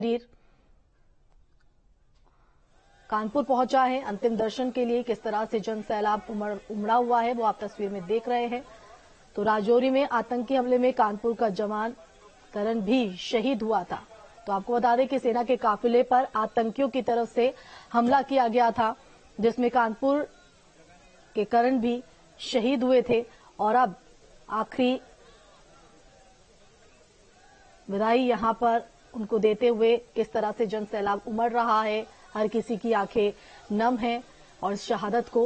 शरीर कानपुर पहुंचा है अंतिम दर्शन के लिए। किस तरह से जन सैलाब उमड़ा हुआ है वो आप तस्वीर में देख रहे हैं। तो राजौरी में आतंकी हमले में कानपुर का जवान करण भी शहीद हुआ था। तो आपको बता दें कि सेना के काफिले पर आतंकियों की तरफ से हमला किया गया था, जिसमें कानपुर के करण भी शहीद हुए थे। और अब आखिरी विदाई यहां पर उनको देते हुए किस तरह से जन सैलाब उमड़ रहा है, हर किसी की आंखें नम हैं और शहादत को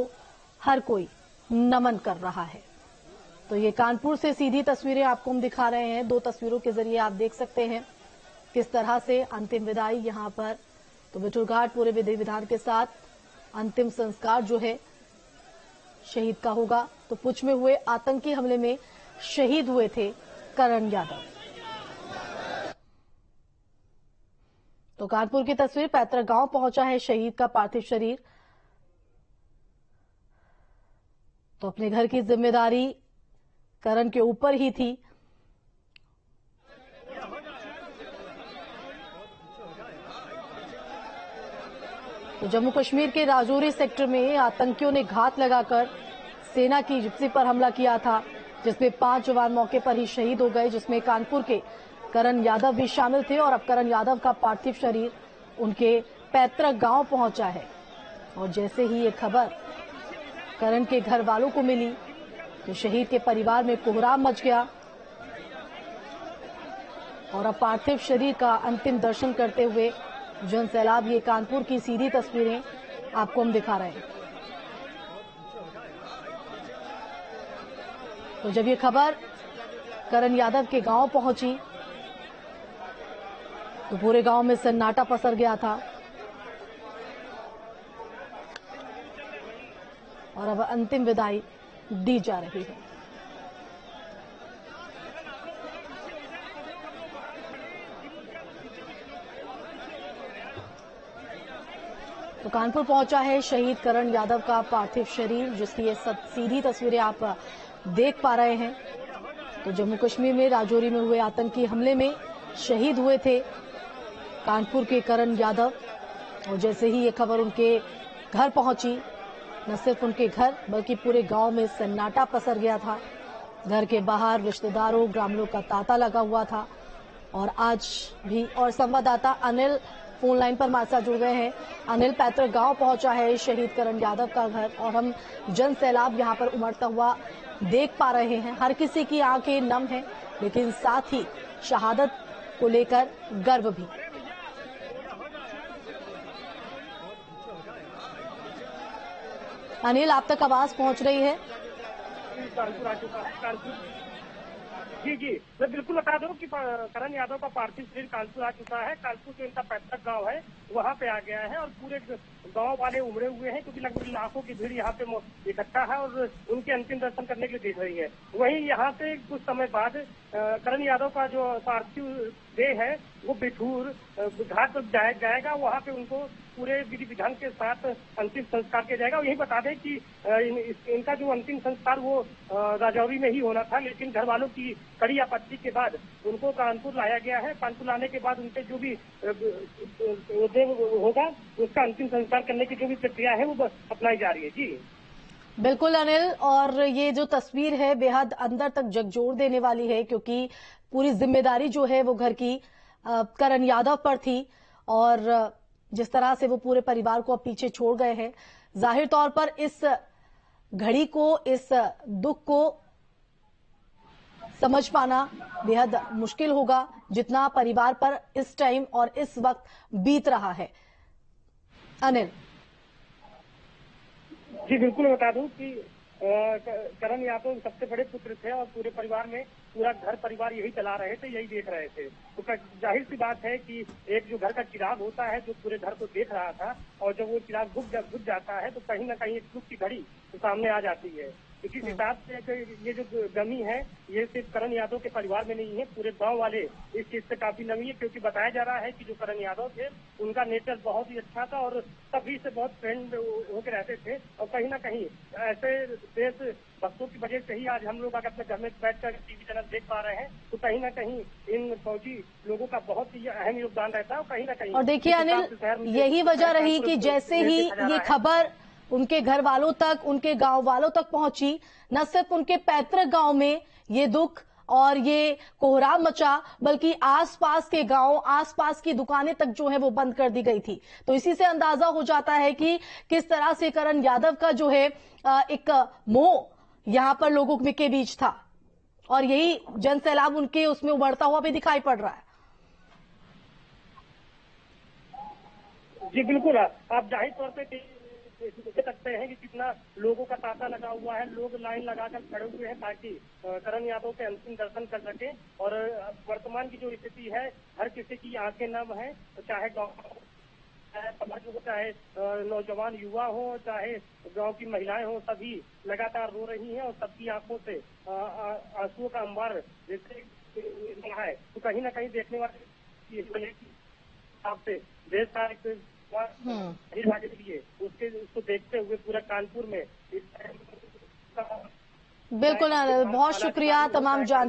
हर कोई नमन कर रहा है। तो ये कानपुर से सीधी तस्वीरें आपको हम दिखा रहे हैं। 2 तस्वीरों के जरिए आप देख सकते हैं किस तरह से अंतिम विदाई यहां पर। तो बिठूर घाट पूरे विधि विधान के साथ अंतिम संस्कार जो है शहीद का होगा। तो पुंछ में हुए आतंकी हमले में शहीद हुए थे करण यादव। तो कानपुर की तस्वीर, पैतृक गांव पहुंचा है शहीद का पार्थिव शरीर। तो अपने घर की जिम्मेदारी करण के ऊपर ही थी। तो जम्मू कश्मीर के राजौरी सेक्टर में आतंकियों ने घात लगाकर सेना की जिप्सी पर हमला किया था, जिसमें 5 जवान मौके पर ही शहीद हो गए, जिसमें कानपुर के करण यादव भी शामिल थे। और अब करण यादव का पार्थिव शरीर उनके पैतृक गांव पहुंचा है। और जैसे ही ये खबर करण के घर वालों को मिली तो शहीद के परिवार में कोहराम मच गया। और अब पार्थिव शरीर का अंतिम दर्शन करते हुए जन सैलाब, ये कानपुर की सीधी तस्वीरें आपको हम दिखा रहे हैं। तो जब ये खबर करण यादव के गांव पहुंची तो पूरे गांव में सन्नाटा पसर गया था। और अब अंतिम विदाई दी जा रही है। तो कानपुर पहुंचा है शहीद करण यादव का पार्थिव शरीर, जिसकी ये सीधी तस्वीरें आप देख पा रहे हैं। तो जम्मू कश्मीर में राजौरी में हुए आतंकी हमले में शहीद हुए थे कानपुर के करण यादव। और जैसे ही ये खबर उनके घर पहुंची, न सिर्फ उनके घर बल्कि पूरे गांव में सन्नाटा पसर गया था। घर के बाहर रिश्तेदारों, ग्रामीणों का तांता लगा हुआ था। और आज भी और संवाददाता अनिल फोन लाइन पर हमारे साथ जुड़ गए हैं। अनिल, पैतृक गांव पहुंचा है शहीद करण यादव का घर और हम जन सैलाब यहां पर उमड़ता हुआ देख पा रहे हैं। हर किसी की आंखें नम हैं, लेकिन साथ ही शहादत को लेकर गर्व भी। अनिल, आप तक आवाज पहुंच रही है? जी, मैं बिल्कुल बता दूं कि करण यादव का पार्थिव शरीर कानपुर आ चुका है। कानपुर जो इनका पैतृक गांव है वहां पे आ गया है और पूरे गांव वाले उमड़े हुए हैं, क्योंकि लगभग लाखों की भीड़ यहाँ पे इकट्ठा है और उनके अंतिम दर्शन करने के लिए देख रही है। वहीं यहाँ से कुछ समय बाद करण यादव का जो पार्थिव देह है वो बिठूर घाट पर जाएगा। वहाँ पे उनको पूरे विधि विधान के साथ अंतिम संस्कार किया जाएगा। और यही बता दें कि इनका जो अंतिम संस्कार वो राजौरी में ही होना था, लेकिन घर वालों की कड़ी आपत्ति के बाद उनको कानपुर लाया गया है। कानपुर लाने के बाद उनके जो भी देह होगा उसका अंतिम संस्कार करने की जो भी प्रक्रिया है वो अपनाई जा रही है। जी बिल्कुल अनिल, और ये जो तस्वीर है बेहद अंदर तक झकझोर देने वाली है, क्योंकि पूरी जिम्मेदारी जो है वो घर की करण यादव पर थी। और जिस तरह से वो पूरे परिवार को अब पीछे छोड़ गए हैं, जाहिर तौर पर इस घड़ी को, इस दुख को समझ पाना बेहद मुश्किल होगा, जितना परिवार पर इस टाइम और इस वक्त बीत रहा है। अनिल जी, बिल्कुल बता दूं कि करण यादव सबसे बड़े पुत्र थे और पूरे परिवार में पूरा घर परिवार यही चला रहे थे, यही देख रहे थे। तो जाहिर सी बात है कि एक जो घर का चिराग होता है जो पूरे घर को देख रहा था, और जब वो चिराग बुझ जाता है तो कहीं ना कहीं एक दुख की घड़ी तो सामने आ जाती है। इसी हिसाब से ये जो गमी है ये सिर्फ करण यादव के परिवार में नहीं है, पूरे गांव वाले इस चीज से काफी नमी है, क्योंकि बताया जा रहा है कि जो करण यादव थे उनका नेचर बहुत ही अच्छा था और सभी से बहुत फ्रेंड होकर रहते थे। और कहीं ना कहीं ऐसे देश भक्तों की वजह से ही आज हम लोग अगर अपने घर में बैठकर टीवी चैनल देख पा रहे हैं, तो कहीं ना कहीं इन फौजी लोगों का बहुत ही अहम योगदान रहता है। और कहीं ना कहीं और देखिए अनिल, यही वजह रही कि जैसे ही ये खबर उनके घर वालों तक, उनके गांव वालों तक पहुंची, न सिर्फ उनके पैतृक गांव में ये दुख और ये कोहराम मचा, बल्कि आसपास के गांव, आसपास की दुकानें तक जो है वो बंद कर दी गई थी। तो इसी से अंदाजा हो जाता है कि किस तरह से करण यादव का जो है एक मोह यहां पर लोगों के बीच था, और यही जन सैलाब उनके उसमें उभरता हुआ भी दिखाई पड़ रहा है। जी बिल्कुल, आप जाहिर तौर पे देख सकते हैं कि कितना लोगों का तांता लगा हुआ है, लोग लाइन लगाकर खड़े हुए हैं ताकि करण यादव के अंतिम दर्शन कर सके। और वर्तमान की जो स्थिति है, हर किसी की आंखें नम है, चाहे गाँव चाहे नौजवान युवा हो, चाहे गांव की महिलाएं हो, सभी लगातार रो रही हैं और सबकी आंखों से आंसुओं का अंबार जैसे है। तो कहीं ना कहीं देखने वाले हिसाब से देश का एक के लिए उसको देखते हुए पूरा कानपुर में बिल्कुल, बहुत शुक्रिया तमाम जान